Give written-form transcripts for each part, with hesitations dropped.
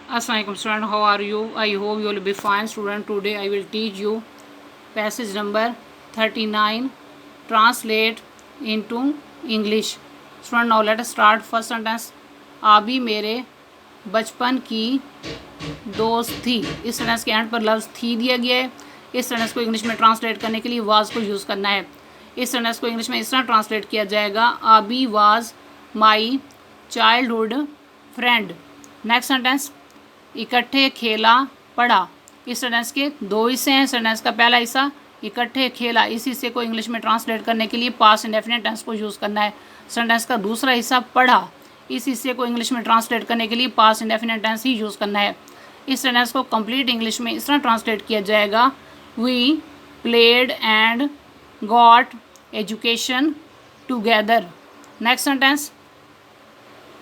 Assalamualaikum student, how are you? I hope you will be fine student. Today I will teach you passage number 39, translate into English. Student, now let us start. First sentence, आबी मेरे बचपन की दोस्त थी। इस sentence के and पर लफ्ज़ थी दिया गया है। इस सेंटेंस को इंग्लिश में ट्रांसलेट करने के लिए वाज को यूज़ करना है। इस सेंटेंस को इंग्लिश में इस तरह ट्रांसलेट किया जाएगा, आबी was my childhood friend. Next sentence, इकट्ठे खेला पढ़ा। इस सेंटेंस के दो हिस्से हैं। सेंटेंस का पहला हिस्सा इकट्ठे खेला, इस हिस्से को इंग्लिश में ट्रांसलेट करने के लिए पास्ट इंडेफिनिट टेंस को यूज़ करना है। सेंटेंस का दूसरा हिस्सा पढ़ा, इस हिस्से को इंग्लिश में ट्रांसलेट करने के लिए पास्ट इंडेफिनिट टेंस ही यूज़ करना है। इस सेंटेंस को कंप्लीट इंग्लिश में इस तरह ट्रांसलेट किया जाएगा, we played and got education together. Next sentence,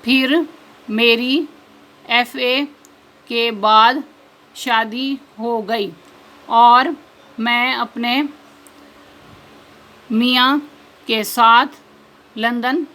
फिर मेरी FA के बाद शादी हो गई और मैं अपने मियाँ के साथ लंदन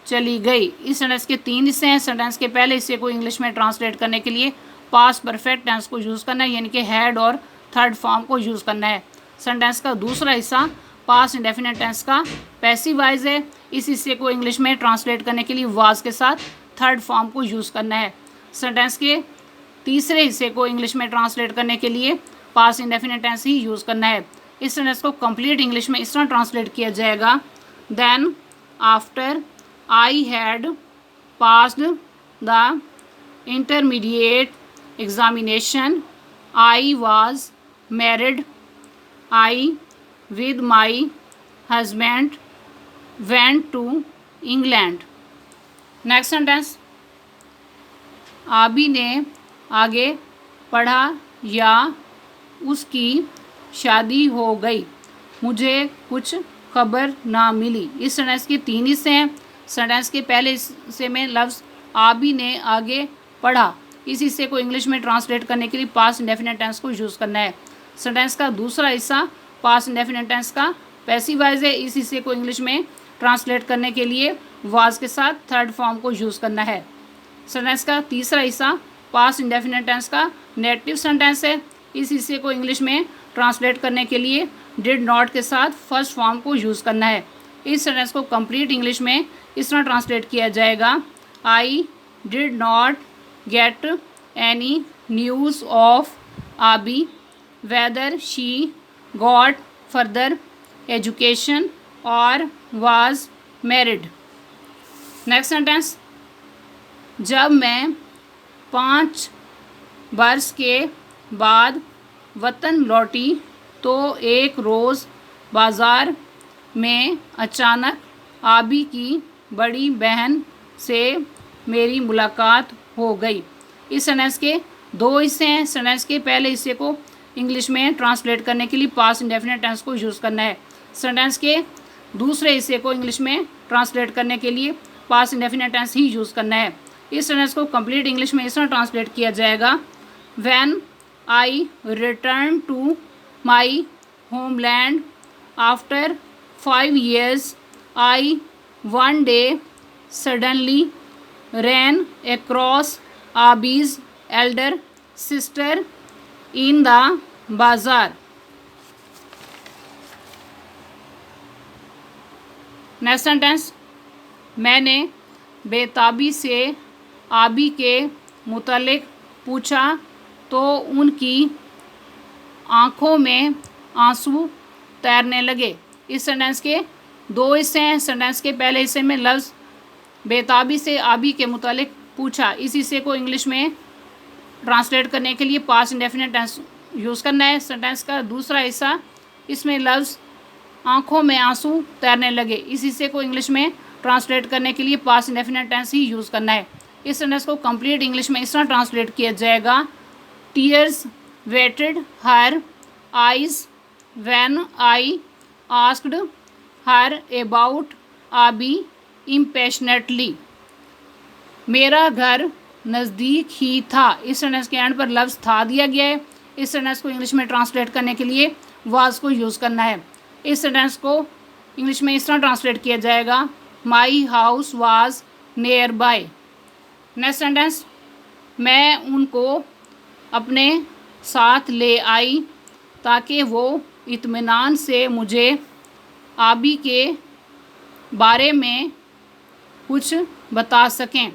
चली गई। इस सेंटेंस के तीन हिस्से हैं। सेंटेंस के पहले हिस्से को इंग्लिश में ट्रांसलेट करने के लिए पास्ट परफेक्ट टेंस को यूज़ करना है, यानी कि हैड और थर्ड फॉर्म को यूज़ करना है। सेंटेंस का दूसरा हिस्सा पास्ट इंडेफिनिट टेंस का पैसिव वॉइस है। इस हिस्से को इंग्लिश में ट्रांसलेट करने के लिए वाज के साथ थर्ड फॉर्म को यूज़ करना है। सेंटेंस के तीसरे हिस्से को इंग्लिश में ट्रांसलेट करने के लिए पास्ट इंडेफिनिट टेंस ही यूज़ करना है। इस सेंटेंस को कंप्लीट इंग्लिश में इस तरह ट्रांसलेट किया जाएगा, then after I had passed the intermediate examination I was married, I with my husband went to England. Next sentence, Abi ने आगे पढ़ा या उसकी शादी हो गई, मुझे कुछ खबर ना मिली। इस सेंटेंस के तीन हिस्से हैं। सेंटेंस के पहले हिस्से में लफ्ज़ आबी ने आगे पढ़ा, इस हिस्से को इंग्लिश में ट्रांसलेट करने के लिए पास्ट इंडेफिनिट टेंस को यूज़ करना है। सेंटेंस का दूसरा हिस्सा पास्ट इंडेफिनिट टेंस का पैसिव वॉइस है। इस हिस्से को इंग्लिश में ट्रांसलेट करने के लिए वाज के साथ थर्ड फॉर्म को यूज़ करना है। सेंटेंस का तीसरा हिस्सा पास्ट इंडेफिनिट टेंस का नेगेटिव सेंटेंस है। इस हिस्से को इंग्लिश में ट्रांसलेट करने के लिए डिड नॉट के साथ फर्स्ट फॉर्म को यूज़ करना है। इस सेंटेंस को कंप्लीट इंग्लिश में इस तरह ट्रांसलेट किया जाएगा, I did not get any news of Abi whether she got further education और वाज मैरिड। नेक्स्ट सेंटेंस, जब मैं 5 बरस के बाद वतन लौटी तो एक रोज़ बाज़ार में अचानक आबी की बड़ी बहन से मेरी मुलाकात हो गई। इस सेंटेंस के दो हिस्से हैं। सेंटेंस के पहले हिस्से को इंग्लिश में ट्रांसलेट करने के लिए पास्ट इंडेफिनिट टेंस को यूज़ करना है। सेंटेंस के दूसरे हिस्से को इंग्लिश में ट्रांसलेट करने के लिए पास्ट इंडेफिनिट टेंस ही यूज़ करना है। इस सेंटेंस को कंप्लीट इंग्लिश में इस तरह ट्रांसलेट किया जाएगा, when I return to my homeland after 5 years I one day suddenly ran across Abi's elder sister in the bazaar. Next sentence, मैंने बेताबी से आबी के मुतालिक पूछा तो उनकी आँखों में आंसू तैरने लगे। इस सेंटेंस के दो हिस्से हैं। सेंटेंस के पहले हिस्से में लफ्ज़ बेताबी से आबी के मुतालिक पूछा, इस हिस्से को इंग्लिश में ट्रांसलेट करने के लिए पास्ट इंडेफिनिट टेंस यूज़ करना है। सेंटेंस का दूसरा हिस्सा, इसमें लफ्ज़ आँखों में आंसू तैरने लगे, इस हिस्से को इंग्लिश में ट्रांसलेट करने के लिए पास्ट इंडेफिनिट टेंस ही यूज़ करना है। इस सेंटेंस को कंप्लीट इंग्लिश में इस तरह ट्रांसलेट किया जाएगा, tears wetted her eyes when I asked her about Abi impassionately. मेरा घर नज़दीक ही था। इस सेंटेंस के एंड पर लफ्ज़ था दिया गया है। इस सेंटेंस को इंग्लिश में ट्रांसलेट करने के लिए वाज को यूज़ करना है। इस सेंटेंस को इंग्लिश में इस तरह ट्रांसलेट किया जाएगा, my house was near by. Next sentence, मैं उनको अपने साथ ले आई ताकि वो इत्मीनान से मुझे आबी के बारे में कुछ बता सकें।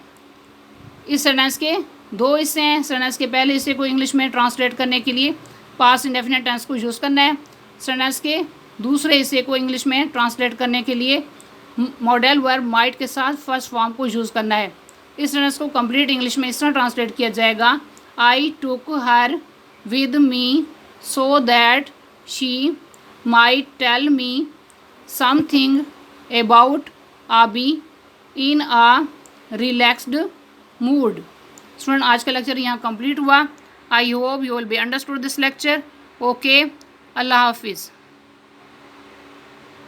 इस सेंटेंस के दो हिस्से हैं। सेंटेंस के पहले हिस्से को इंग्लिश में ट्रांसलेट करने के लिए पास्ट इंडेफिनिट टेंस को यूज़ करना है। सेंटेंस के दूसरे हिस्से को इंग्लिश में ट्रांसलेट करने के लिए मॉडल वर्ब माइट के साथ फर्स्ट फॉर्म को यूज़ करना है। इस सेंटेंस को कंप्लीट इंग्लिश में इस तरह ट्रांसलेट किया जाएगा, I took her with me so that she might tell me something about Abi in a relaxed mood. Student, आज का लेक्चर यहाँ कंप्लीट हुआ। I hope you will be understood this lecture. Okay, Allah हाफिज़।